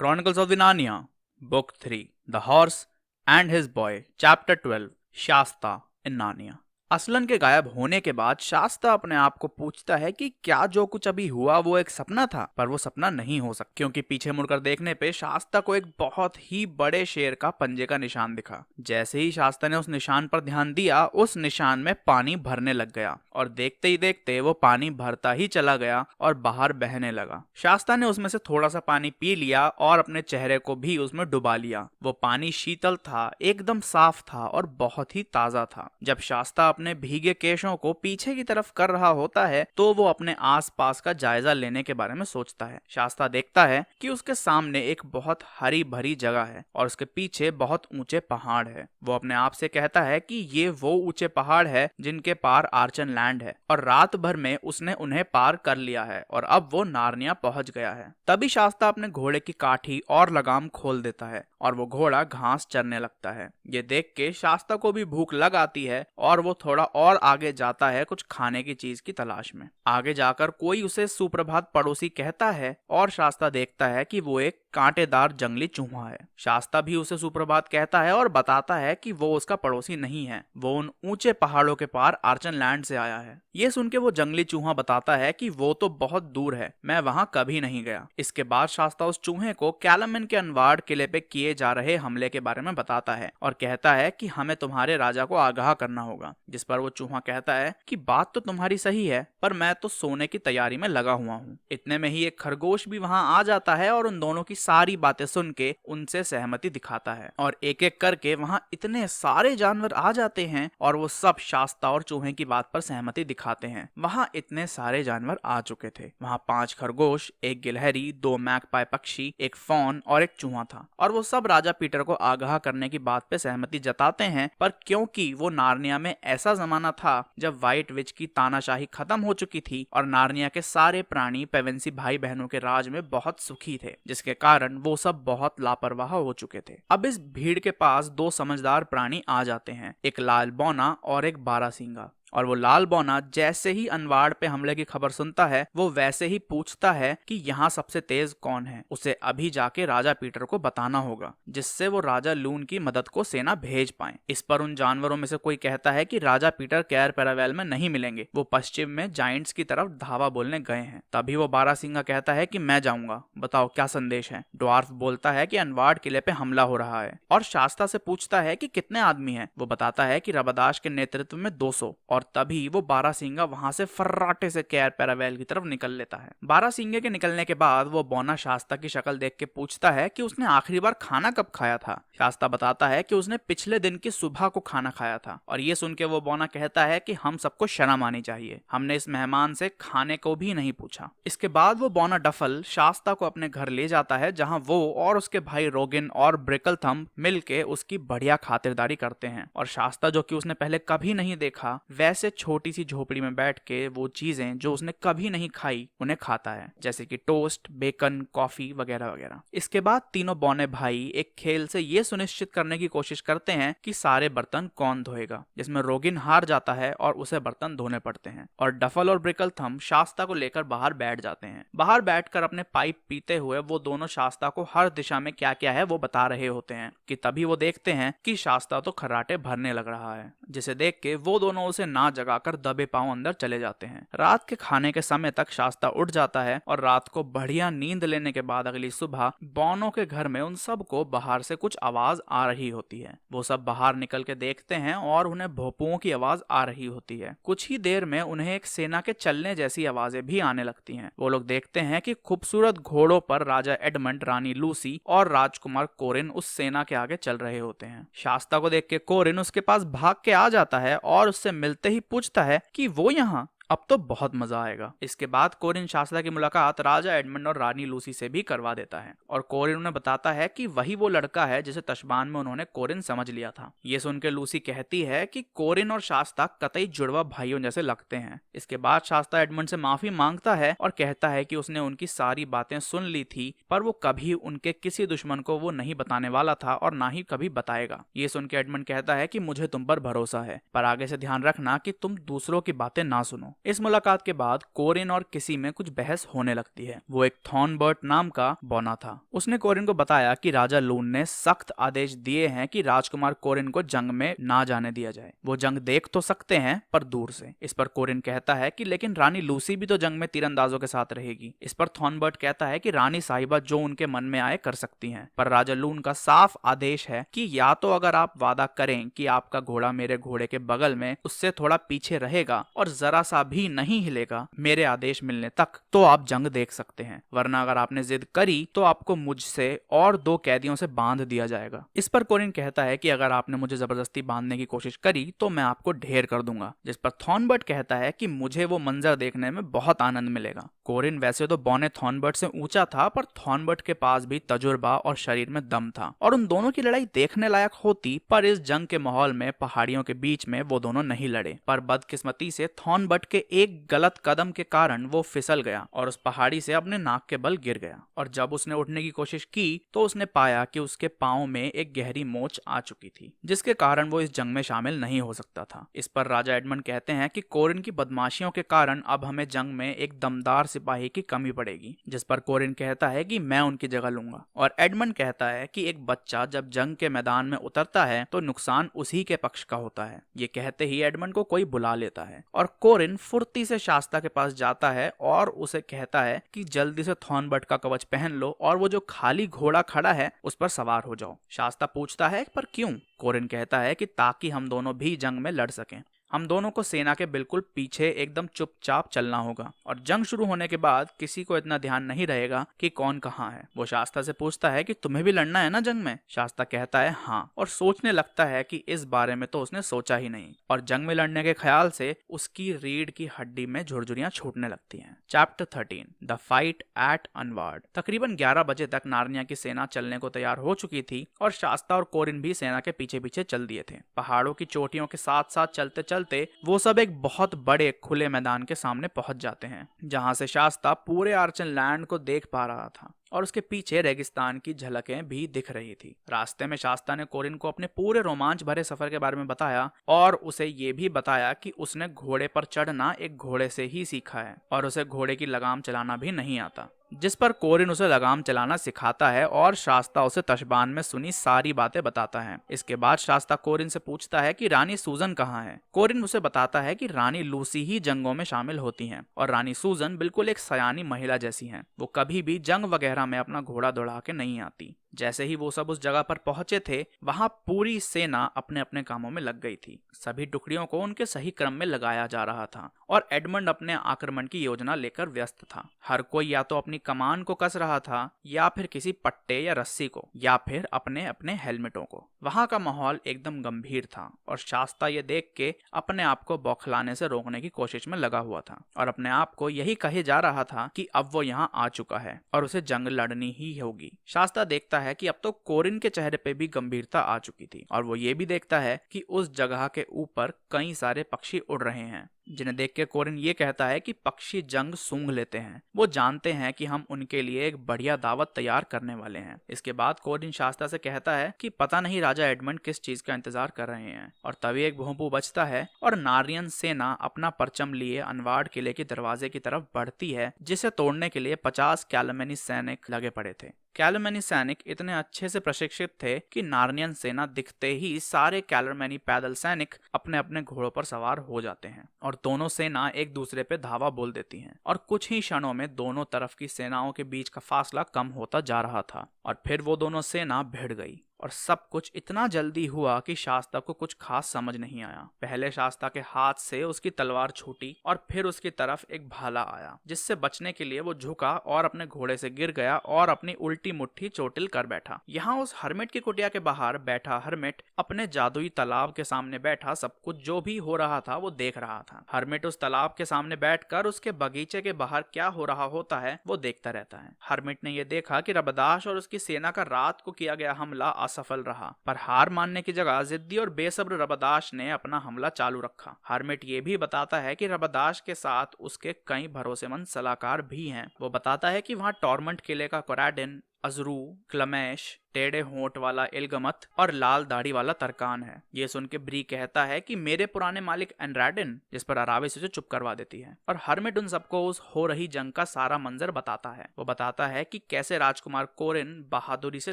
Chronicles of the Narnia, Book 3, The Horse and His Boy, Chapter 12, Shasta in Narnia। असलन के गायब होने के बाद शास्ता अपने आप को पूछता है कि क्या जो कुछ अभी हुआ वो एक सपना था, पर वो सपना नहीं हो सकता, क्योंकि पीछे मुड़कर देखने पे शास्ता को एक बहुत ही बड़े शेर का पंजे का निशान दिखा। जैसे ही शास्ता ने उस निशान पर ध्यान दिया, उस निशान में पानी भरने लग गया और देखते ही देखते वो पानी भरता ही चला गया और बाहर बहने लगा। शास्ता ने उसमें से थोड़ा सा पानी पी लिया और अपने चेहरे को भी उसमें डुबा लिया। वो पानी शीतल था, एकदम साफ था और बहुत ही ताजा था। जब शास्ता अपने भीगे केशों को पीछे की तरफ कर रहा होता है तो वो अपने आसपास का जायजा लेने के बारे में सोचता है। शास्ता देखता है कि उसके सामने एक बहुत हरी भरी जगह है और उसके पीछे बहुत ऊंचे पहाड़ है। वो अपने आप से कहता है कि ये वो ऊंचे पहाड़ है जिनके पार आर्चन लैंड है और रात भर में उसने उन्हें पार कर लिया है और अब वो नार्निया पहुंच गया है। तभी शास्ता अपने घोड़े की काठी और लगाम खोल देता है और वो घोड़ा घास चरने लगता है। ये देख के शास्ता को भी भूख लग आती है और वो थोड़ा और आगे जाता है कुछ खाने की चीज की तलाश में। आगे जाकर कोई उसे सुप्रभात पड़ोसी कहता है और शास्ता देखता है कि वो एक कांटेदार जंगली चूहा है। शास्ता भी उसे सुप्रभात कहता है और बताता है कि वो उसका पड़ोसी नहीं है, वो उन ऊंचे पहाड़ों के पार आर्चन लैंड से आया है। ये सुन के वो जंगली चूहा बताता है कि वो तो बहुत दूर है, मैं वहां कभी नहीं गया। इसके बाद शास्ता उस चूहे को कैलामिन के अनवार्ड किले पे किए जा रहे हमले के बारे में बताता है और कहता है कि हमें तुम्हारे राजा को आगाह करना होगा। जिस पर वो चूहा कहता है कि बात तो तुम्हारी सही है, पर मैं तो सोने की तैयारी में लगा हुआ हूँ। इतने में ही एक खरगोश भी वहां आ जाता है और उन दोनों की सारी बातें सुन के उनसे सहमति दिखाता है और एक एक करके वहां इतने सारे जानवर आ जाते हैं और वो सब शास्ता और चूहे की बात पर सहमति दिखाते हैं। वहां इतने सारे जानवर आ चुके थे। वहां 5 खरगोश, एक गिलहरी, 2 मैगपाई पक्षी, एक फॉन और एक चूहा था और वो सब राजा पीटर को आगाह करने की बात पे सहमति जताते हैं। पर क्योंकि वो नार्निया में ऐसा जमाना था जब व्हाइट विच की तानाशाही खत्म हो चुकी थी और नार्निया के सारे प्राणी पेवेंसी भाई बहनों के राज में बहुत सुखी थे, जिसके कारण वो सब बहुत लापरवाह हो चुके थे। अब इस भीड़ के पास 2 समझदार प्राणी आ जाते हैं, एक लाल बौना और एक बारासिंगा। और वो लाल बौना जैसे ही अनवाड़ पे हमले की खबर सुनता है, वो वैसे ही पूछता है कि यहाँ सबसे तेज कौन है। उसे अभी जाके राजा पीटर को बताना होगा, जिससे वो राजा लून की मदद को सेना भेज पाए। इस पर उन जानवरों में से कोई कहता है कि राजा पीटर कैर पैरावेल में नहीं मिलेंगे, वो पश्चिम में जाइंट्स की तरफ धावा बोलने गए हैं। तभी वो बारासिंगा कहता है कि मैं जाऊंगा, बताओ क्या संदेश है। ड्वार्फ बोलता है कि अनवाड़ किले पे हमला हो रहा है और शास्ता से पूछता है कि कितने आदमी हैं। वो बताता है कि रबदाश के नेतृत्व में 200। और तभी वो बारासिंगा वहां से फर्राटे से कैर पैरावेल की तरफ निकल लेता है। बारासिंगे के निकलने के बाद वो बौना शास्ता की शक्ल देख के पूछता है कि उसने आखिरी बार खाना कब खाया था। शास्ता बताता है कि उसने पिछले दिन की सुबह को खाना खाया था। और ये सुन के वो बौना कहता है कि हम सबको शर्म आनी चाहिए, हमने इस मेहमान से खाने को भी नहीं पूछा। इसके बाद वो बौना डफल शास्ता को अपने घर ले जाता है, जहाँ वो और उसके भाई रोगिन और ब्रिकलथम्ब मिलके उसकी बढ़िया खातिरदारी करते हैं। और शास्ता, जो कि उसने पहले कभी नहीं देखा, वैसे छोटी सी झोपड़ी में बैठ के वो चीजें जो उसने कभी नहीं खाई उन्हें खाता है, जैसे कि टोस्ट, बेकन, कॉफी वगैरह वगैरह। इसके बाद तीनों बौने भाई एक खेल से ये सुनिश्चित करने की कोशिश करते हैं कि सारे बर्तन कौन धोएगा, जिसमें रोगिन हार जाता है और उसे बर्तन धोने पड़ते हैं। और डफल और ब्रिकलथम्ब शास्ता को लेकर बाहर बैठ जाते हैं। बाहर बैठकर अपने पाइप पीते हुए वो दोनों शास्ता को हर दिशा में क्या क्या है वो बता रहे होते हैं कि तभी वो देखते हैं कि शास्ता तो खर्राटे भरने लग रहा है, जिसे देख के वो दोनों उसे ना जगाकर दबे पांव अंदर चले जाते हैं। रात के खाने के समय तक शास्ता उठ जाता है और रात को बढ़िया नींद लेने के बाद अगली सुबह बौनों के घर में उन सबको बाहर से कुछ आवाज आ रही होती है। वो सब बाहर निकल के देखते हैं और उन्हें भोंपुओं की आवाज आ रही होती है। कुछ ही देर में उन्हें एक सेना के चलने जैसी आवाजें भी आने लगती हैं। वो लोग देखते हैं कि खूबसूरत घोड़ों पर राजा एडमंड, रानी लूसी और राजकुमार कोरिन उस सेना के आगे चल रहे होते हैं। शास्ता को देख के कोरिन उसके पास भाग के आ जाता है और उससे मिलते ही पूछता है कि वो यहाँ, अब तो बहुत मजा आएगा। इसके बाद कोरिन शास्ता की मुलाकात राजा एडमंड और रानी लूसी से भी करवा देता है और कोरिन उन्हें बताता है कि वही वो लड़का है जिसे तशबान में उन्होंने कोरिन समझ लिया था। ये सुनकर लूसी कहती है कि कोरिन और शास्ता कतई जुड़वा भाइयों जैसे लगते हैं। इसके बाद शास्ता एडमंड से माफी मांगता है और कहता है कि उसने उनकी सारी बातें सुन ली थी, पर वो कभी उनके किसी दुश्मन को वो नहीं बताने वाला था और ना ही कभी बताएगा। ये सुनकर एडमंड कहता है कि मुझे तुम पर भरोसा है, पर आगे से ध्यान रखना कि तुम दूसरों की बातें ना सुनो। इस मुलाकात के बाद कोरिन और किसी में कुछ बहस होने लगती है। वो एक थॉर्नबर्ट नाम का बौना था। उसने कोरिन को बताया कि राजा लून ने सख्त आदेश दिए हैं कि राजकुमार कोरिन को जंग में ना जाने दिया जाए। वो जंग देख तो सकते हैं पर दूर से। इस पर कोरिन कहता है कि लेकिन रानी लूसी भी तो जंग में तीरंदाजों के साथ रहेगी। इस पर थॉर्नबर्ट कहता है कि रानी साहिबा जो उनके मन में आए कर सकती हैं, पर राजा लून का साफ आदेश है कि या तो अगर आप वादा करें कि आपका घोड़ा मेरे घोड़े के बगल में उससे थोड़ा पीछे रहेगा और जरा सा भी नहीं हिलेगा मेरे आदेश मिलने तक, तो आप जंग देख सकते हैं, वरना अगर आपने जिद करी तो आपको मुझसे और 2 कैदियों से बांध दिया जाएगा। इस पर कोरिन कहता है कि अगर आपने मुझे जबरदस्ती बांधने की कोशिश करी तो मैं आपको ढेर कर दूंगा। जिस पर थॉर्नबर्ट कहता है कि मुझे वो मंजर देखने में बहुत आनंद मिलेगा। कोरिन वैसे तो बौने थॉर्नबर्ट से ऊंचा था, पर थॉर्नबर्ट के पास भी तजुर्बा और शरीर में दम था और उन दोनों की लड़ाई देखने लायक होती, पर इस जंग के माहौल में पहाड़ियों के बीच में वो दोनों नहीं लड़े। पर बदकिस्मती से थॉर्नबर्ट के एक गलत कदम के कारण वो फिसल गया और उस पहाड़ी से अपने नाक के बल गिर गया। और जब उसने उठने की कोशिश की तो उसने पाया कि उसके पांव में एक गहरी मोच आ चुकी थी, जिसके कारण वो इस जंग में शामिल नहीं हो सकता था। इस पर राजा एडमंड कहते हैं कि कोरिन की बदमाशियों के कारण अब हमें जंग में एक दमदार सिपाही की कमी पड़ेगी। जिस पर कोरिन कहता है कि मैं उनकी जगह लूंगा। और एडमंड कहता है कि एक बच्चा जब जंग के मैदान में उतरता है तो नुकसान उसी के पक्ष का होता है। ये कहते ही एडमंड को कोई बुला लेता है और कोरिन फुर्ती से शास्ता के पास जाता है और उसे कहता है कि जल्दी से थॉर्नबर्ट का कवच पहन लो और वो जो खाली घोड़ा खड़ा है उस पर सवार हो जाओ। शास्ता पूछता है पर क्यों? कोरिन कहता है कि ताकि हम दोनों भी जंग में लड़ सकें। हम दोनों को सेना के बिल्कुल पीछे एकदम चुपचाप चलना होगा और जंग शुरू होने के बाद किसी को इतना ध्यान नहीं रहेगा कि कौन कहाँ है। वो शास्ता से पूछता है कि तुम्हें भी लड़ना है ना जंग में? शास्ता कहता है हाँ, और सोचने लगता है कि इस बारे में तो उसने सोचा ही नहीं, और जंग में लड़ने के ख्याल से उसकी रीढ़ की हड्डी में झुरझुरियां छूटने लगती हैं। Chapter 13 the fight eight अनवार्ड। तकरीबन 11 बजे तक नार्निया की सेना चलने को तैयार हो चुकी थी और शास्ता और कोरिन भी सेना के पीछे पीछे चल दिए थे। पहाड़ों की चोटियों के साथ साथ चलते चलते वो सब एक बहुत बड़े खुले मैदान के सामने पहुंच जाते हैं, जहां से शास्ता पूरे आर्चन लैंड को देख पा रहा था और उसके पीछे रेगिस्तान की झलकें भी दिख रही थी। रास्ते में शास्ता ने कोरिन को अपने पूरे रोमांच भरे सफर के बारे में बताया और उसे ये भी बताया कि उसने घोड़े पर चढ़ना एक घोड़े से ही सीखा है और उसे घोड़े की लगाम चलाना भी नहीं आता। जिस पर कोरिन उसे लगाम चलाना सिखाता है और शास्ता उसे तशबान में सुनी सारी बातें बताता है। इसके बाद शास्ता कोरिन से पूछता है कि रानी सूजन कहाँ है। कोरिन उसे बताता है कि रानी लूसी ही जंगों में शामिल होती हैं और रानी सूजन बिल्कुल एक सयानी महिला जैसी हैं। वो कभी भी जंग वगैरह में अपना घोड़ा दौड़ा के नहीं आती। जैसे ही वो सब उस जगह पर पहुंचे थे, वहां पूरी सेना अपने अपने कामों में लग गई थी। सभी टुकड़ियों को उनके सही क्रम में लगाया जा रहा था और एडमंड अपने आक्रमण की योजना लेकर व्यस्त था। हर कोई या तो अपनी कमान को कस रहा था या फिर किसी पट्टे या रस्सी को या फिर अपने अपने हेलमेटों को। वहां का माहौल एकदम गंभीर था और शास्ता ये देख के अपने आप को बौखलाने से रोकने की कोशिश में लगा हुआ था और अपने आप को यही कहे जा रहा था कि अब वो यहाँ आ चुका है और उसे जंग लड़नी ही होगी। शास्ता देखता है कि अब तो कोरिन के चेहरे पे भी गंभीरता आ चुकी थी और वो ये भी देखता है कि उस जगह के ऊपर कई सारे पक्षी उड़ रहे हैं, जिन्हें देख के कोरिन ये कहता है कि पक्षी जंग सूंघ लेते हैं। वो जानते हैं कि हम उनके लिए एक बढ़िया दावत तैयार करने वाले हैं। इसके बाद कोरिन शास्ता से कहता है कि पता नहीं राजा एडमंड किस चीज का इंतजार कर रहे हैं और तभी एक भोंपू बजता है और नारियन सेना अपना परचम लिए अनवार्ड किले के दरवाजे की तरफ बढ़ती है, जिसे तोड़ने के लिए 50 कैलमेनी सैनिक लगे पड़े थे। कैलमेनी सैनिक इतने अच्छे से प्रशिक्षित थे कि नार्नियन सेना दिखते ही सारे कैलमेनी पैदल सैनिक अपने अपने घोड़ों पर सवार हो जाते हैं और दोनों सेना एक दूसरे पे धावा बोल देती हैं और कुछ ही क्षणों में दोनों तरफ की सेनाओं के बीच का फासला कम होता जा रहा था और फिर वो दोनों सेना भिड़ गई और सब कुछ इतना जल्दी हुआ कि शास्ता को कुछ खास समझ नहीं आया। पहले शास्ता के हाथ से उसकी तलवार छूटी और फिर उसकी तरफ एक भाला आया, जिससे बचने के लिए वो झुका और अपने घोड़े से गिर गया और अपनी उल्टी मुट्ठी चोटिल कर बैठा। यहाँ उस हर्मिट की कुटिया के बाहर बैठा हर्मिट अपने जादुई तालाब के सामने बैठा सब कुछ जो भी हो रहा था वो देख रहा था। हर्मिट उस तालाब के सामने बैठकर उसके बगीचे के बाहर क्या हो रहा होता है वो देखता रहता है। हर्मिट ने यह देखा कि रबदाश और उसकी सेना का रात को किया गया हमला असफल रहा, पर हार मानने की जगह जिद्दी और बेसब्र रबदाश ने अपना हमला चालू रखा। हर्मिट ये भी बताता है कि रबदाश के साथ उसके कई भरोसेमंद सलाहकार भी हैं। वो बताता है कि वहाँ टॉर्मेंट किले का कोराडिन अजरू, क्लमैश, टेढ़े होंठ वाला इल्गमत और लाल दाढ़ी वाला तरकान है। ये सुन के ब्री कहता है कि मेरे पुराने मालिक एनराडिन, जिस पर अराविस उसे चुप करवा देती है और हर्मिट उन सबको उस हो रही जंग का सारा मंजर बताता है। वो बताता है कि कैसे राजकुमार कोरिन बहादुरी से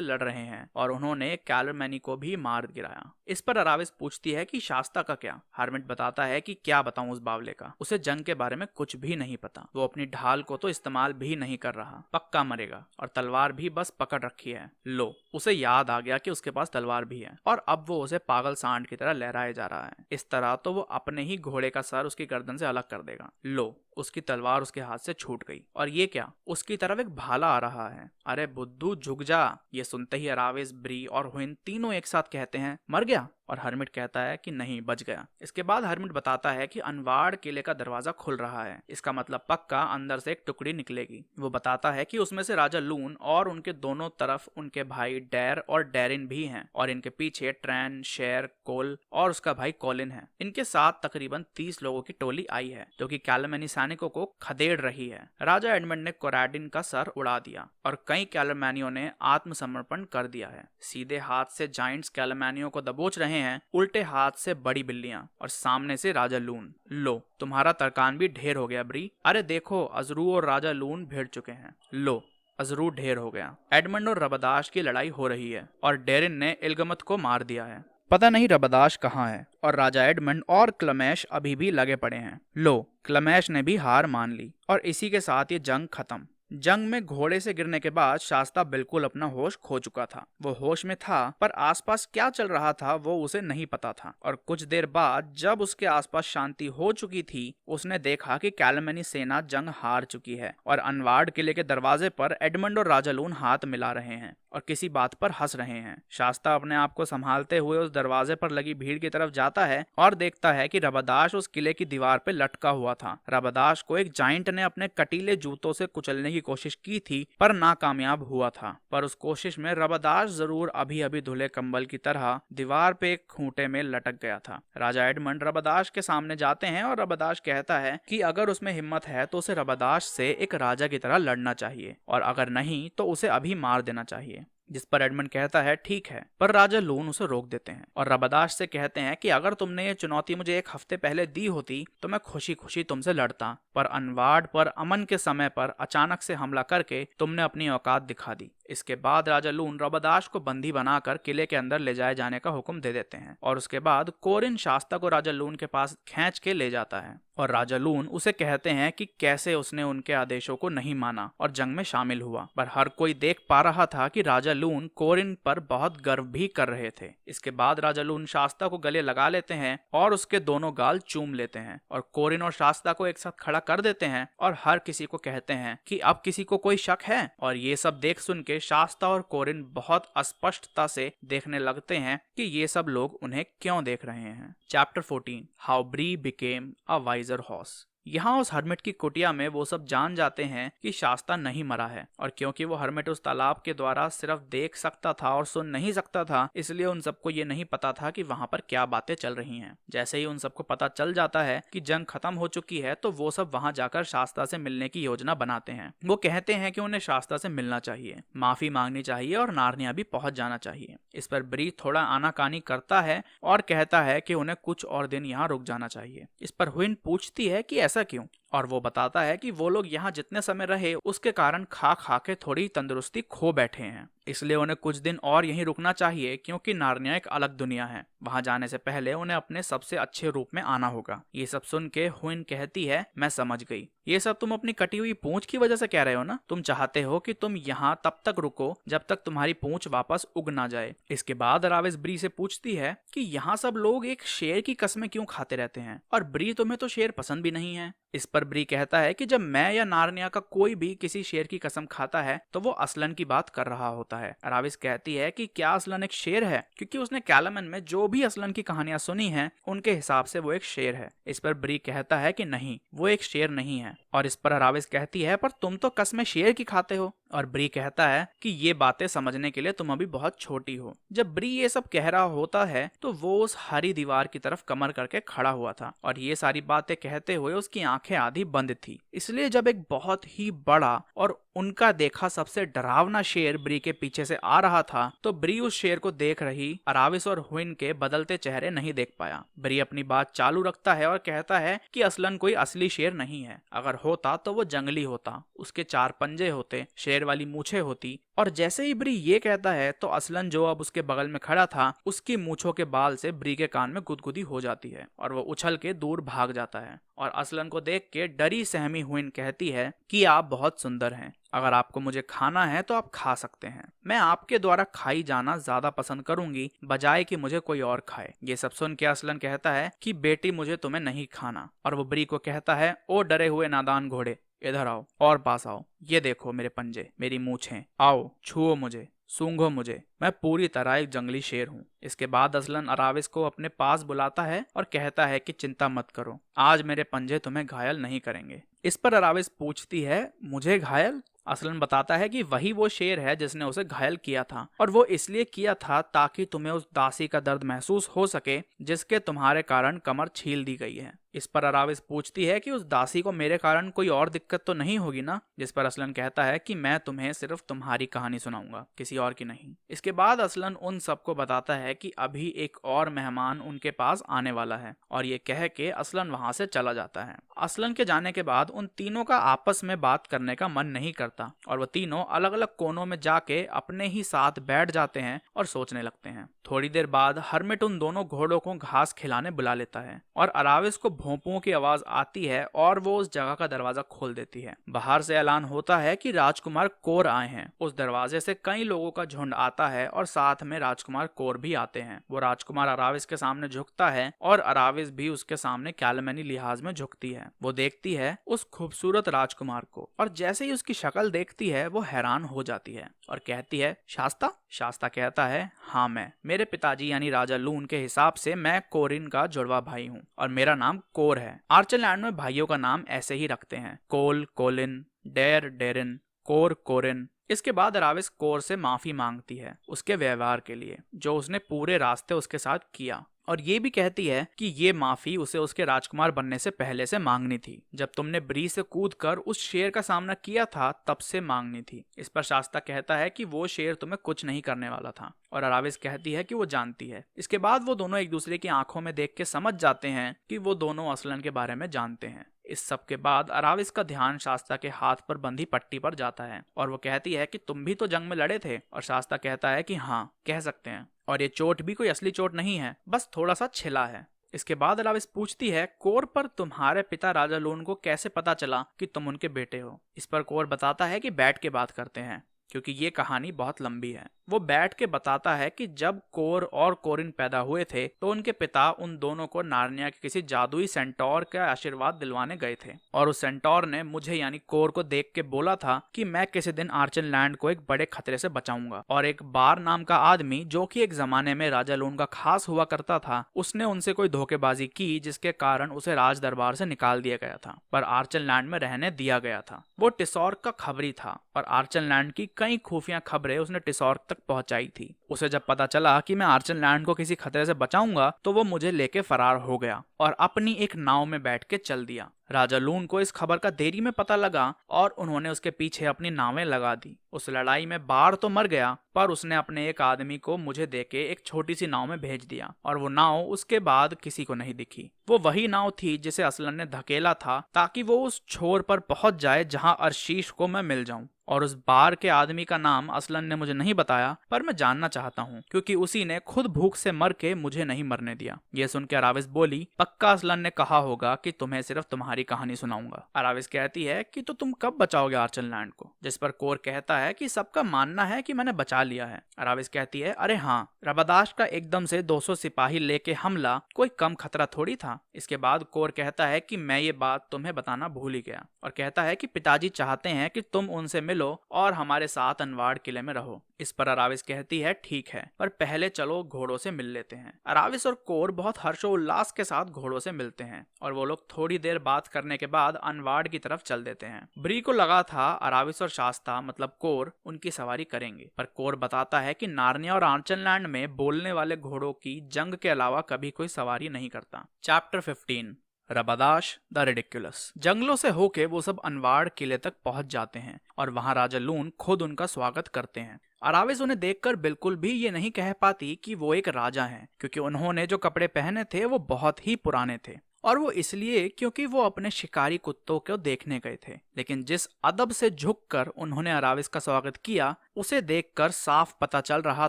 लड़ रहे हैं और उन्होंने कैलरमैनी को भी मार गिराया। इस पर अराविस पूछती है कि शास्ता का क्या। हर्मिट बताता है कि क्या बताऊं उस बावले का, उसे जंग के बारे में कुछ भी नहीं पता। वो अपनी ढाल को तो इस्तेमाल भी नहीं कर रहा, पक्का मरेगा, और तलवार भी बस पकड़ रखी है। लो, उसे याद आ गया कि उसके पास तलवार भी है और अब वो उसे पागल सांड की तरह लहराए जा रहा है। इस तरह तो वो अपने ही घोड़े का सर उसकी गर्दन से अलग कर देगा। लो, उसकी तलवार उसके हाथ से छूट गई और ये क्या, उसकी तरफ एक भाला आ रहा है। अरे बुद्धू, झुक जा। ये सुनते ही अराविस, ब्री और हुइन तीनों एक साथ कहते हैं, मर गया? और हर्मिट कहता है कि नहीं, बच गया। इसके बाद हर्मिट बताता है कि अनवाड़ किले का दरवाजा खुल रहा है, इसका मतलब पक्का अंदर से एक टुकड़ी निकलेगी। वो बताता है कि उसमें से राजा लून और उनके दोनों तरफ उनके भाई डैर और डैरिन भी हैं और इनके पीछे ट्रैन, शेर, कोल और उसका भाई कॉलिन है। इनके साथ तकरीबन 30 लोगों की टोली आई है जो कि कैलरमैनी सैनिकों को खदेड़ रही है। राजा एडमंड ने कोराडिन का सर उड़ा दिया और कई कैलरमैनियों ने आत्मसमर्पण कर दिया है। सीधे हाथ से जाइंट्स कैलरमैनियों को दबोच रहे हैं, उल्टे हाथ से बड़ी बिल्लियां और सामने से राजा लून। लो, तुम्हारा तरकान भी ढेर हो गया ब्री। अरे देखो, अजरू और राजा लून भिड़ चुके हैं। लो, अजरू ढेर हो गया। एडमंड और रबदाश की लड़ाई हो रही है और डेरिन ने इल्गमत को मार दिया है। पता नहीं रबदाश कहाँ है और राजा एडमंड और क्लमैश अभी भी लगे पड़े हैं। लो, क्लमैश ने भी हार मान ली और इसी के साथ ये जंग खत्म। जंग में घोड़े से गिरने के बाद शास्ता बिल्कुल अपना होश खो चुका था। वो होश में था पर आसपास क्या चल रहा था वो उसे नहीं पता था। और कुछ देर बाद जब उसके आसपास शांति हो चुकी थी, उसने देखा कि कैलरमैनी सेना जंग हार चुकी है और अनवार्ड किले के दरवाजे पर एडमंड और राजा लून हाथ मिला रहे हैं और किसी बात पर हंस रहे हैं। शास्ता अपने आप को संभालते हुए उस दरवाजे पर लगी भीड़ की तरफ जाता है और देखता है कि रबदाश उस किले की दीवार पे लटका हुआ था। रबदाश को एक जाइंट ने अपने कटीले जूतों से कुचलने की कोशिश की थी पर नाकामयाब हुआ था। पर उस कोशिश में रबदाश जरूर अभी अभी धुले कंबल की तरह दीवार पे एक खूंटे में लटक गया था। राजा एडमंड रबदाश के सामने जाते हैं और रबदाश कहता है कि अगर उसमें हिम्मत है तो उसे रबदाश से एक राजा की तरह लड़ना चाहिए और अगर नहीं तो उसे अभी मार देना चाहिए। जिस पर एडमंड कहता है ठीक है, पर राजा लून उसे रोक देते हैं और रबदाश से कहते हैं कि अगर तुमने ये चुनौती मुझे एक हफ्ते पहले दी होती तो मैं खुशी खुशी तुमसे लड़ता, पर अनवार्ड पर अमन के समय पर अचानक से हमला करके तुमने अपनी औकात दिखा दी। इसके बाद राजा लून रबदाश को बंदी बनाकर किले के अंदर ले जाए जाने का हुक्म दे देते हैं और उसके बाद कोरिन शास्ता को राजा लून के पास खींच के ले जाता है और राजा लून उसे कहते हैं कि कैसे उसने उनके आदेशों को नहीं माना और जंग में शामिल हुआ। पर हर कोई देख पा रहा था कि राजा लून कोरिन पर बहुत गर्व भी कर रहे थे। इसके बाद राजा लून शास्ता को गले लगा लेते हैं और उसके दोनों गाल चूम लेते हैं और कोरिन और शास्ता को एक साथ खड़ा कर देते हैं और हर किसी को कहते हैं कि अब किसी को कोई शक है। और ये सब देख सुन के शास्ता और कोरिन बहुत अस्पष्टता से देखने लगते हैं कि ये सब लोग उन्हें क्यों देख रहे हैं। Chapter 14 how Bree became a wiser horse. यहाँ उस हर्मिट की कुटिया में वो सब जान जाते हैं कि शास्ता नहीं मरा है और क्योंकि वो हर्मिट उस तालाब के द्वारा सिर्फ देख सकता था और सुन नहीं सकता था, इसलिए उन सबको ये नहीं पता था कि वहाँ पर क्या बातें चल रही हैं। जैसे ही उन सबको पता चल जाता है कि जंग खत्म हो चुकी है तो वो सब वहाँ जाकर शास्ता से मिलने की योजना बनाते हैं। वो कहते हैं कि उन्हें शास्ता से मिलना चाहिए, माफी मांगनी चाहिए और नार्निया भी पहुंच जाना चाहिए। इस पर ब्री थोड़ा आनाकानी करता है और कहता है कि उन्हें कुछ और दिन यहाँ रुक जाना चाहिए। इस पर हुइन पूछती है कि ऐसा क्यों, और वो बताता है कि वो लोग यहाँ जितने समय रहे उसके कारण खा खा के थोड़ी तंदुरुस्ती खो बैठे हैं, इसलिए उन्हें कुछ दिन और यहीं रुकना चाहिए क्योंकि नार्निया एक अलग दुनिया है। वहां जाने से पहले उन्हें अपने सबसे अच्छे रूप में आना होगा। ये सब सुन के हुइन कहती है, मैं समझ गई, ये सब तुम अपनी कटी हुई पूंछ की वजह से कह रहे हो ना। तुम चाहते हो कि तुम यहाँ तब तक रुको जब तक तुम्हारी पूंछ वापस उग ना जाए। इसके बाद अराविस ब्री से पूछती है कि यहाँ सब लोग एक शेर की कसमें क्यों खाते रहते हैं और ब्री तुम्हें तो शेर पसंद भी नहीं है। इस पर ब्री कहता है कि जब मैं या नार्निया का कोई भी किसी शेर की कसम खाता है तो वो असलन की बात कर रहा होता है। अराविस कहती है कि क्या असलन एक शेर है, क्योंकि उसने कैलमन में जो भी असलन की कहानियां सुनी हैं उनके हिसाब से वो एक शेर है। इस पर ब्री कहता है कि नहीं, वो एक शेर नहीं है। और इस पर अराविस कहती है, पर तुम तो कसमें शेर की खाते हो। और ब्री कहता है कि ये बातें समझने के लिए तुम अभी बहुत छोटी हो। जब ब्री ये सब कह रहा होता है तो वो उस हरी दीवार की तरफ कमर करके खड़ा हुआ था और ये सारी बातें कहते हुए उसकी आंखें आधी बंद थी। इसलिए जब एक बहुत ही बड़ा और उनका देखा सबसे डरावना शेर ब्री के पीछे से आ रहा था तो ब्री उस शेर को देख रही अराविस और हुइन के बदलते चेहरे नहीं देख पाया। ब्री अपनी बात चालू रखता है और कहता है कि असलन कोई असली शेर नहीं है। अगर होता तो वो जंगली होता, उसके 4 पंजे होते, शेर वाली मूछें होती। और जैसे ही ब्री ये कहता है तो असलन जो अब उसके बगल में खड़ा था उसकी मूछों के बाल से ब्री के कान में गुदगुदी हो जाती है और वो उछल के दूर भाग जाता है। और असलन को देख के डरी सहमी हुइन कहती है कि आप बहुत सुंदर हैं, अगर आपको मुझे खाना है तो आप खा सकते हैं। मैं आपके द्वारा खाई जाना ज्यादा पसंद करूंगी बजाय कि मुझे कोई और खाए। ये सब सुन के असलन कहता है कि बेटी मुझे तुम्हें नहीं खाना। और वो ब्री को कहता है, ओ डरे हुए नादान घोड़े, इधर आओ और पास आओ। ये देखो मेरे पंजे, मेरी मूछें, आओ छुओ मुझे, सूंघो मुझे, मैं पूरी तरह एक जंगली शेर हूँ। इसके बाद असलन अराविस को अपने पास बुलाता है और कहता है कि चिंता मत करो, आज मेरे पंजे तुम्हें घायल नहीं करेंगे। इस पर अराविस पूछती है, मुझे घायल? असलन बताता है कि वही वो शेर है जिसने उसे घायल किया था और वो इसलिए किया था ताकि तुम्हें उस दासी का दर्द महसूस हो सके जिसके तुम्हारे कारण कमर छील दी गई है। इस पर अराविस पूछती है कि उस दासी को मेरे कारण कोई और दिक्कत तो नहीं होगी ना? जिस पर असलन कहता है कि मैं तुम्हें सिर्फ तुम्हारी कहानी सुनाऊंगा, किसी और की नहीं। इसके बाद असलन उन सबको बताता है कि अभी एक और मेहमान उनके पास आने वाला है और ये कह के असलन वहां से चला जाता है। असलन के जाने के बाद उन तीनों का आपस में बात करने का मन नहीं करता और वो तीनों अलग अलग कोनों में जाके अपने ही साथ बैठ जाते हैं और सोचने लगते हैं। थोड़ी देर बाद हर्मिट उन दोनों घोड़ों को घास खिलाने बुला लेता है और अराविस को भोंपुओं की आवाज आती है और वो उस जगह का दरवाजा खोल देती है। बाहर से ऐलान होता है कि राजकुमार कोर आए हैं। उस दरवाजे से कई लोगों का झुंड आता है और साथ में राजकुमार कोर भी आते हैं। वो राजकुमार अराविस के सामने झुकता है और अराविस भी उसके सामने कैलमनी लिहाज में झुकती है। वो देखती है उस खूबसूरत राजकुमार को और जैसे ही उसकी शक्ल देखती है वो हैरान हो जाती है और कहती है, शास्ता? शास्ता कहता है, हाँ मैं, मेरे पिताजी यानी राजा लून के हिसाब से मैं कोरिन का जुड़वा भाई हूँ और मेरा नाम कोर है। आर्चरलैंड में भाइयों का नाम ऐसे ही रखते हैं, कोल कोलिन, डेर डेरिन, कोर कोरिन। इसके बाद अराविस कोर से माफी मांगती है उसके व्यवहार के लिए जो उसने पूरे रास्ते उसके साथ किया और ये भी कहती है कि ये माफी उसे उसके राजकुमार बनने से पहले से मांगनी थी। जब तुमने ब्री से कूदकर उस शेर का सामना किया था तब से मांगनी थी। इस पर शास्ता कहता है कि वो शेर तुम्हें कुछ नहीं करने वाला था और अराविस कहती है कि वो जानती है। इसके बाद वो दोनों एक दूसरे की आंखों में देख के समझ जाते हैं कि वो दोनों असलन के बारे में जानते हैं। इस सब के बाद अराविस का ध्यान शास्ता के हाथ पर बंधी पट्टी पर जाता है और वो कहती है कि तुम भी तो जंग में लड़े थे और शास्ता कहता है कि हाँ, कह सकते हैं, और ये चोट भी कोई असली चोट नहीं है, बस थोड़ा सा छिला है। इसके बाद अराविस पूछती है, कोर पर तुम्हारे पिता राजा लोन को कैसे पता चला कि तुम उनके बेटे हो? इस पर कोर बताता है कि बैठ के बात करते हैं क्योंकि ये कहानी बहुत लंबी है। वो बैठ के बताता है कि जब कोर और कोरिन पैदा हुए थे तो उनके पिता उन दोनों को नार्निया के किसी जादुई सेंटोर का आशीर्वाद दिलवाने गए थे और उस सेंटोर ने मुझे यानी कोर को देख के बोला था कि मैं किसी दिन आर्चरलैंड को एक बड़े खतरे से बचाऊंगा। और एक बार नाम का आदमी जो कि एक जमाने में राजा लोन का खास हुआ करता था, उसने उनसे कोई धोखेबाजी की जिसके कारण उसे राज दरबार से निकाल दिया गया था पर आर्चरलैंड में रहने दिया गया था। वो टिसॉर्क का खबरी था और आर्चरलैंड की कई खुफिया खबरें उसने टिसॉर्क तक पहुंचाई थी। उसे जब पता चला कि मैं आर्चरलैंड को किसी खतरे से बचाऊंगा तो वो मुझे लेके फरार हो गया और अपनी एक नाव में बैठ के चल दिया। राजा लून को इस खबर का देरी में पता लगा और उन्होंने उसके पीछे अपनी नावें लगा दी। उस लड़ाई में बार तो मर गया पर उसने अपने एक आदमी को मुझे देके एक छोटी सी नाव में भेज दिया और वो नाव उसके बाद किसी को नहीं दिखी। वो वही नाव थी जिसे असलन ने धकेला था ताकि वो उस छोर पर पहुंच जाए जहां अर्शीश को मैं मिल जाऊं। और उस बार के आदमी का नाम असलन ने मुझे नहीं बताया पर मैं जानना चाहता हूँ क्योंकि उसी ने खुद भूख से मर के मुझे नहीं मरने दिया। ये सुन के अराविस बोली, पक्का असलन ने कहा होगा कि तुम्हें सिर्फ तुम्हारी कहानी सुनाऊंगा। अराविस कहती है कि तो तुम कब बचाओगे आर्चरलैंड को? जिस पर कोर कहता है कि सबका मानना है कि मैंने बचा लिया है। अराविस कहती है, अरे हाँ, रबादाश का एकदम से 200 सिपाही लेके हमला कोई कम खतरा थोड़ी था। इसके बाद कोर कहता है कि मैं ये बात तुम्हें बताना भूल ही गया और कहता है कि पिताजी चाहते हैं कि तुम उनसे मिलो और हमारे साथ अनवाड़ किले में रहो। इस पर अराविस कहती है ठीक है, पर पहले चलो घोड़ों से मिल लेते हैं। अराविस और कोर बहुत हर्षोल्लास के साथ घोड़ों से मिलते हैं और वो लोग थोड़ी देर बात करने के बाद अनवाड़ की तरफ चल देते हैं। ब्री को लगा था अराविस और शास्ता मतलब कोर उनकी सवारी करेंगे, पर कोर बताता है कि नार्निया और आर्चनलैंड में बोलने वाले घोड़ों की जंग के अलावा कभी कोई सवारी नहीं करता। Chapter 15 Rabadash the ridiculous. जंगलों से होके वो सब अनवाड़ किले तक पहुंच जाते हैं और वहां राजा लून खुद उनका स्वागत करते हैं। अराविस उन्हें देखकर बिल्कुल भी ये नहीं कह पाती कि वो एक राजा हैं, क्योंकि उन्होंने जो कपड़े पहने थे वो बहुत ही पुराने थे, और वो इसलिए क्योंकि वो अपने शिकारी कुत्तों को देखने गए थे। लेकिन जिस अदब से झुककर उन्होंने अराविस का स्वागत किया उसे देखकर साफ पता चल रहा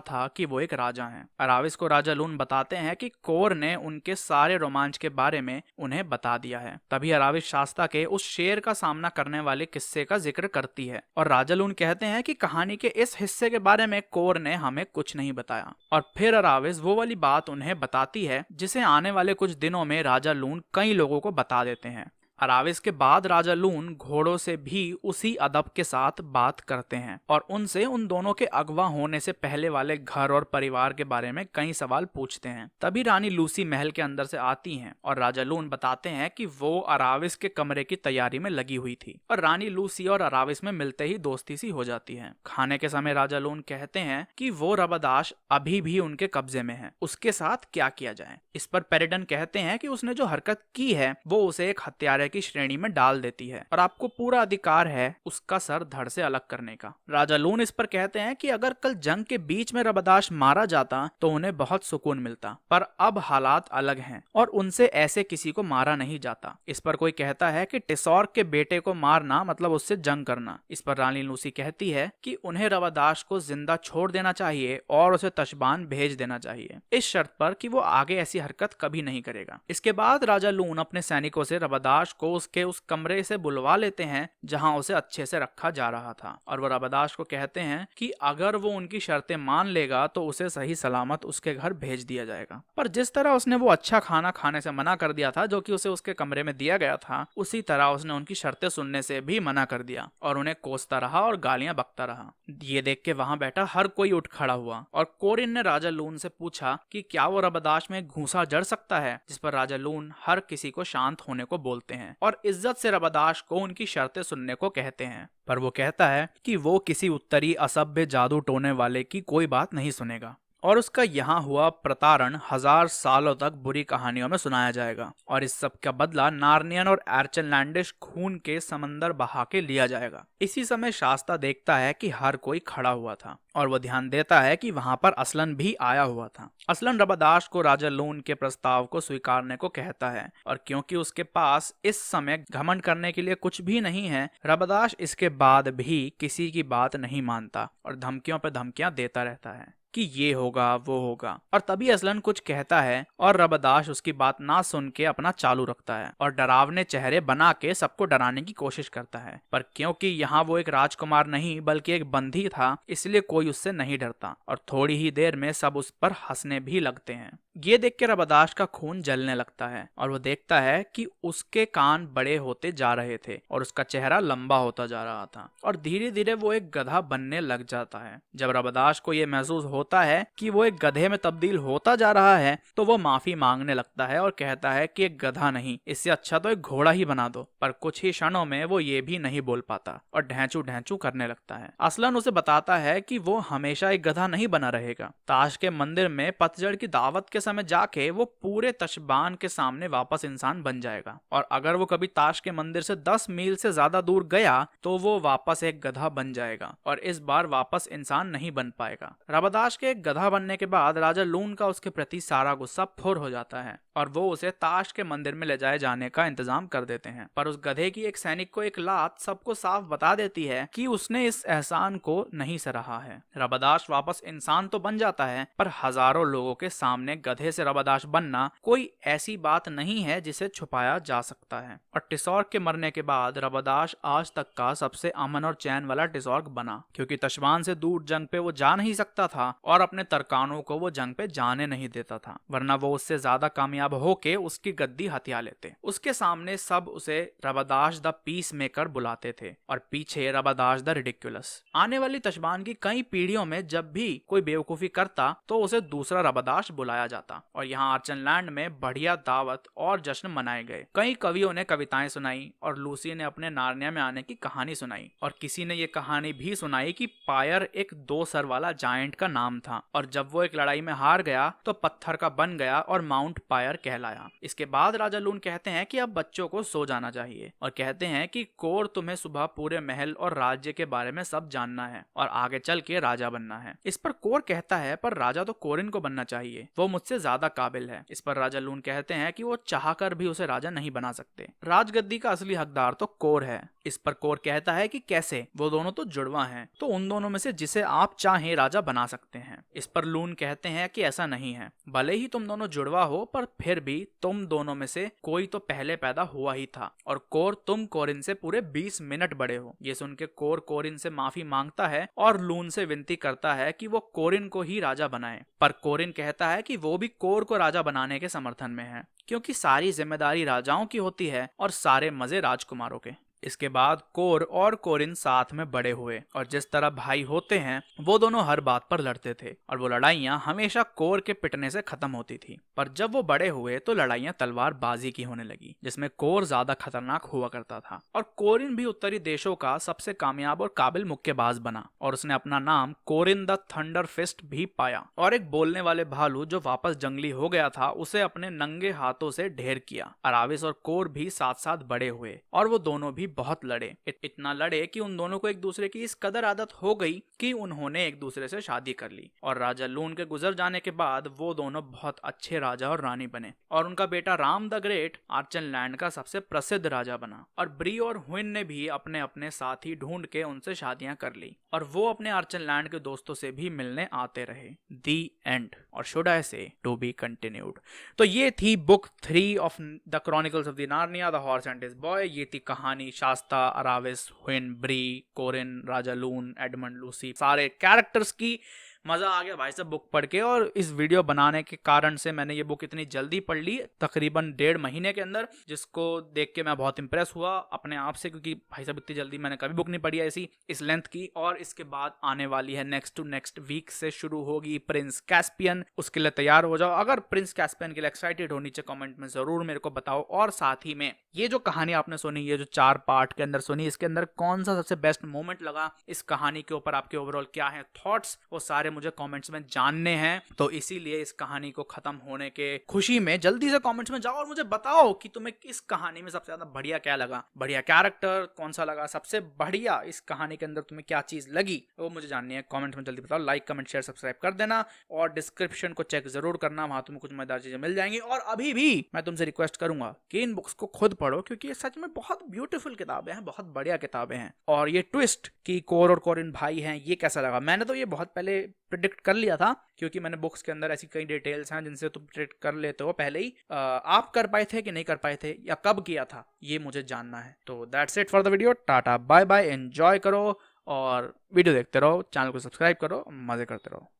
था कि वो एक राजा हैं। अराविस को राजा लून बताते हैं कि कोर ने उनके सारे रोमांच के बारे में उन्हें बता दिया है। तभी अराविस शास्ता के उस शेर का सामना करने वाले किस्से का जिक्र करती है और राजा लून कहते हैं कि कहानी के इस हिस्से के बारे में कोर ने हमें कुछ नहीं बताया। और फिर अराविस वो वाली बात उन्हें बताती है जिसे आने वाले कुछ दिनों में राजा लून कई लोगों को बता देते हैं। अराविस के बाद राजा लून घोड़ों से भी उसी अदब के साथ बात करते हैं और उनसे उन दोनों के अगवा होने से पहले वाले घर और परिवार के बारे में कई सवाल पूछते हैं। तभी रानी लूसी महल के अंदर से आती हैं और राजा लून बताते हैं कि वो अराविस के कमरे की तैयारी में लगी हुई थी और रानी लूसी और अराविस में मिलते ही दोस्ती सी हो जाती है। खाने के समय राजा लून कहते हैं कि वो रबादाश अभी भी उनके कब्जे में है, उसके साथ क्या किया जाए। इस पर पेरिडन कहते हैं कि उसने जो हरकत की है वो उसे एक हत्यारे की श्रेणी में डाल देती है और आपको पूरा अधिकार है उसका सर धड़ से अलग करने का। राजा लून इस पर कहते हैं कि अगर कल जंग के बीच में रबादाश मारा जाता तो उन्हें बहुत सुकून मिलता, पर अब हालात अलग हैं और उनसे ऐसे किसी को मारा नहीं जाता। इस पर कोई कहता है कि टिसॉर्क के बेटे को मारना मतलब उससे जंग करना। इस पर रानी लूसी कहती है कि उन्हें रबादाश को जिंदा छोड़ देना चाहिए और उसे तशबान भेज देना चाहिए, इस शर्त पर कि वो आगे ऐसी हरकत कभी नहीं करेगा। इसके बाद राजा लून अपने सैनिकों से रबादाश को उसके उस कमरे से बुलवा लेते हैं जहां उसे अच्छे से रखा जा रहा था और वो रबादाश को कहते हैं कि अगर वो उनकी शर्तें मान लेगा तो उसे सही सलामत उसके घर भेज दिया जाएगा। पर जिस तरह उसने वो अच्छा खाना खाने से मना कर दिया था जो कि उसे उसके कमरे में दिया गया था, उसी तरह उसने उनकी शर्तें सुनने से भी मना कर दिया और उन्हें कोसता रहा और गालियां बकता रहा। ये देख के वहां बैठा हर कोई उठ खड़ा हुआ और कोरिन ने राजा लून से पूछा कि क्या वो रबादाश में घूंसा जड़ सकता है, जिस पर राजा लून हर किसी को शांत होने को बोलते हैं और इज्जत से रबादाश को उनकी शर्तें सुनने को कहते हैं। पर वो कहता है कि वो किसी उत्तरी असभ्य जादू टोने वाले की कोई बात नहीं सुनेगा और उसका यहाँ हुआ प्रताड़न 1000 सालों तक बुरी कहानियों में सुनाया जाएगा और इस सब का बदला नार्नियन और एर्चनलैंडिश खून के समंदर बहा के लिया जाएगा। इसी समय शास्ता देखता है कि हर कोई खड़ा हुआ था और वो ध्यान देता है कि वहां पर असलन भी आया हुआ था। असलन रबादाश को राजा लून के प्रस्ताव को स्वीकारने को कहता है और क्योंकि उसके पास इस समय घमंड करने के लिए कुछ भी नहीं है, रबादाश इसके बाद भी किसी की बात नहीं मानता और धमकियों पर धमकियां देता रहता है कि ये होगा वो होगा। और तभी असलन कुछ कहता है और रबादाश उसकी बात ना सुन के अपना चालू रखता है और डरावने चेहरे बना के सबको डराने की कोशिश करता है। पर क्योंकि यहाँ वो एक राजकुमार नहीं बल्कि एक बंदी था, इसलिए कोई उससे नहीं डरता और थोड़ी ही देर में सब उस पर हंसने भी लगते हैं। ये देख के रबादाश का खून जलने लगता है और वो देखता है कि उसके कान बड़े होते जा रहे थे और उसका चेहरा लंबा होता जा रहा था और धीरे धीरे वो एक गधा बनने लग जाता है। जब रबादाश को ये महसूस होता है कि वो एक गधे में तब्दील होता जा रहा है तो वो माफी मांगने लगता है और कहता है कि एक गधा नहीं, इससे अच्छा तो एक घोड़ा ही बना दो। पर कुछ ही क्षणों में वो ये भी नहीं बोल पाता और ढैंचू ढैंचू करने लगता है। असलन उसे बताता है कि वो हमेशा एक गधा नहीं बना रहेगा। ताश के मंदिर में पतझड़ की दावत के समय जाके वो पूरे तशबान के सामने वापस इंसान बन जाएगा और अगर वो कभी ताश के मंदिर से 10 मील से ज्यादा दूर गया तो वो वापस एक गधा बन जाएगा और इस बार वापस इंसान नहीं बन पाएगा। रबादाश के एक गधा बनने के बाद राजा लून का उसके प्रति सारा गुस्सा फुर हो जाता है और वो उसे ताश के मंदिर में ले जाए जाने का इंतजाम कर देते हैं। पर उस गधे की एक सैनिक को एक लात सबको साफ बता देती है कि उसने इस एहसान को नहीं सराहा है। रबादाश वापस इंसान तो बन जाता है पर हजारों लोगों के सामने गधे से रबादाश बनना कोई ऐसी बात नहीं है जिसे छुपाया जा सकता है। और टिसॉर्क के मरने के बाद रबादाश आज तक का सबसे अमन और चैन वाला टिसॉर्क बना, क्योंकि तशबान से दूर जंग पे वो जा नहीं सकता था और अपने तरकानों को वो जंग पे जाने नहीं देता था, वरना वो उससे ज्यादा कामयाब होके उसकी गद्दी हथिया लेते। उसके सामने सब उसे रबादाश द पीस मेकर बुलाते थे और पीछे रबादाश द रिडिकुलस। आने वाली तशबान की कई पीढ़ियों में जब भी कोई बेवकूफी करता तो उसे दूसरा रबादाश बुलाया जाता और यहाँ आर्चनलैंड में बढ़िया दावत और जश्न मनाए गए। कई कवियों ने कविताएं सुनाई और लूसी ने अपने नार्निया में आने की कहानी सुनाई, और किसी ने ये कहानी भी सुनाई कि पायर एक 2 सर वाला जायंट का नाम था और जब वो एक लड़ाई में हार गया तो पत्थर का बन गया और माउंट पायर कहलाया। इसके बाद राजा लून कहते हैं कि अब बच्चों को सो जाना चाहिए और कहते हैं कि कोर तुम्हें सुबह पूरे महल और राज्य के बारे में सब जानना है और आगे चल के राजा बनना है। इस पर कोर कहता है पर राजा तो कोरिन को बनना चाहिए, वो मुझसे ज्यादा काबिल है। इस पर राजा लून कहते हैं कि वो चाहकर भी उसे राजा नहीं बना सकते, राजगद्दी का असली हकदार तो कोर है। इस पर कोर कहता है कि कैसे, वो दोनों तो जुड़वा हैं, तो उन दोनों में से जिसे आप चाहें राजा बना सकते हैं। इस पर लून कहते हैं कि ऐसा नहीं है, भले ही तुम दोनों जुड़वा हो पर फिर भी तुम दोनों में से कोई तो पहले पैदा हुआ ही था और कोर तुम कोरिन से पूरे 20 मिनट बड़े हो। ये सुन के कोर कोरिन से माफी मांगता है और लून से विनती करता है कि वो कोरिन को ही राजा बनाए, पर कोरिन कहता है कि वो भी कोर को राजा बनाने के समर्थन में है, क्योंकि सारी जिम्मेदारी राजाओं की होती है और सारे मजे राजकुमारों के। इसके बाद कोर और कोरिन साथ में बड़े हुए और जिस तरह भाई होते हैं वो दोनों हर बात पर लड़ते थे और वो लड़ाइयाँ हमेशा कोर के पिटने से खत्म होती थी। पर जब वो बड़े हुए तो लड़ाइयाँ तलवारबाजी की होने लगी, जिसमें कोर ज्यादा खतरनाक हुआ करता था और कोरिन भी उत्तरी देशों का सबसे कामयाब और काबिल मुक्केबाज बना और उसने अपना नाम कोरिन द थंडर फिस्ट भी पाया और एक बोलने वाले भालू जो वापस जंगली हो गया था उसे अपने नंगे हाथों से ढेर किया। अराविस और कोर भी साथ साथ बड़े हुए और वो दोनों भी बहुत लड़े, इतना लड़े कि उन दोनों को एक दूसरे की इस कदर आदत हो गई कि उन्होंने एक दूसरे से शादी कर ली और राजा लून के गुजर जाने के बाद वो दोनों बहुत अच्छे राजा और रानी बने और उनका बेटा राम द ग्रेट आर्चनलैंड का सबसे प्रसिद्ध राजा बना। और ब्री और हुइन ने भी अपने अपने साथी ढूंढ के उनसे शादियां कर ली और वो अपने आर्चनलैंड के दोस्तों से भी मिलने आते रहे। दी एंड, और शुड आई से टू बी कंटिन्यूड। तो ये थी book 3 of the chronicles of the Narnia, the horse and his boy. ये थी कहानी शास्ता, अराविस, हुइन, ब्री, कोरिन, राजा लून, एडमंड, लूसी, सारे कैरेक्टर्स की। मजा आ गया भाई साहब बुक पढ़ के, और इस वीडियो बनाने के कारण से मैंने ये बुक इतनी जल्दी पढ़ ली, तकरीबन 1.5 महीने के अंदर, जिसको देख के मैं बहुत इंप्रेस हुआ अपने आप से, क्योंकि भाई साहब इतनी जल्दी मैंने कभी बुक नहीं पढ़ी ऐसी इस लेंथ की। और इसके बाद आने वाली है नेक्स्ट टू नेक्स्ट वीक से शुरू होगी प्रिंस कैस्पियन, उसके लिए तैयार हो जाओ। अगर प्रिंस कैस्पियन के लिए एक्साइटेड हो नीचे कमेंट में जरूर मेरे को बताओ। और साथ ही में ये जो कहानी आपने सुनी, ये जो 4 पार्ट के अंदर सुनी, इसके अंदर कौन सा सबसे बेस्ट मोमेंट लगा, इस कहानी के ऊपर आपके ओवरऑल क्या है थॉट्स, वो सारे मुझे कमेंट्स में जानने हैं। तो इसीलिए इस कहानी को खत्म होने के खुशी में जल्दी से कमेंट्स में जाओ और मुझे बताओ कि तुम्हें इस कहानी में सबसे ज्यादा बढ़िया क्या लगा, बढ़िया कैरेक्टर कौन सा लगा, सबसे बढ़िया इस कहानी के अंदर तुम्हें क्या चीज लगी, वो मुझे जाननी है। कमेंट्स में जल्दी बताओ, लाइक कमेंट शेयर सब्सक्राइब कर देना और डिस्क्रिप्शन को चेक जरूर करना, वहां तुम्हें कुछ मजेदार चीजें मिल जाएंगी। और अभी भी मैं तुमसे रिक्वेस्ट करूंगा कि इन बुक्स को खुद पढ़ो, क्योंकि ये सच में बहुत ब्यूटीफुल किताबें हैं, बहुत बढ़िया किताबें हैं। और ये ट्विस्ट कि कोर और कोरिन भाई हैं, ये कैसा लगा? मैंने तो ये बहुत पहले प्रिडिक्ट कर लिया था, क्योंकि मैंने बुक्स के अंदर ऐसी कई डिटेल्स हैं जिनसे तुम प्रिडिक्ट कर लेते हो पहले ही। आप कर पाए थे कि नहीं कर पाए थे, या कब किया था, ये मुझे जानना है। तो that's it for the video. Tata bye bye, enjoy करो और वीडियो देखते रहो, चैनल को सब्सक्राइब करो, मजे करते रहो।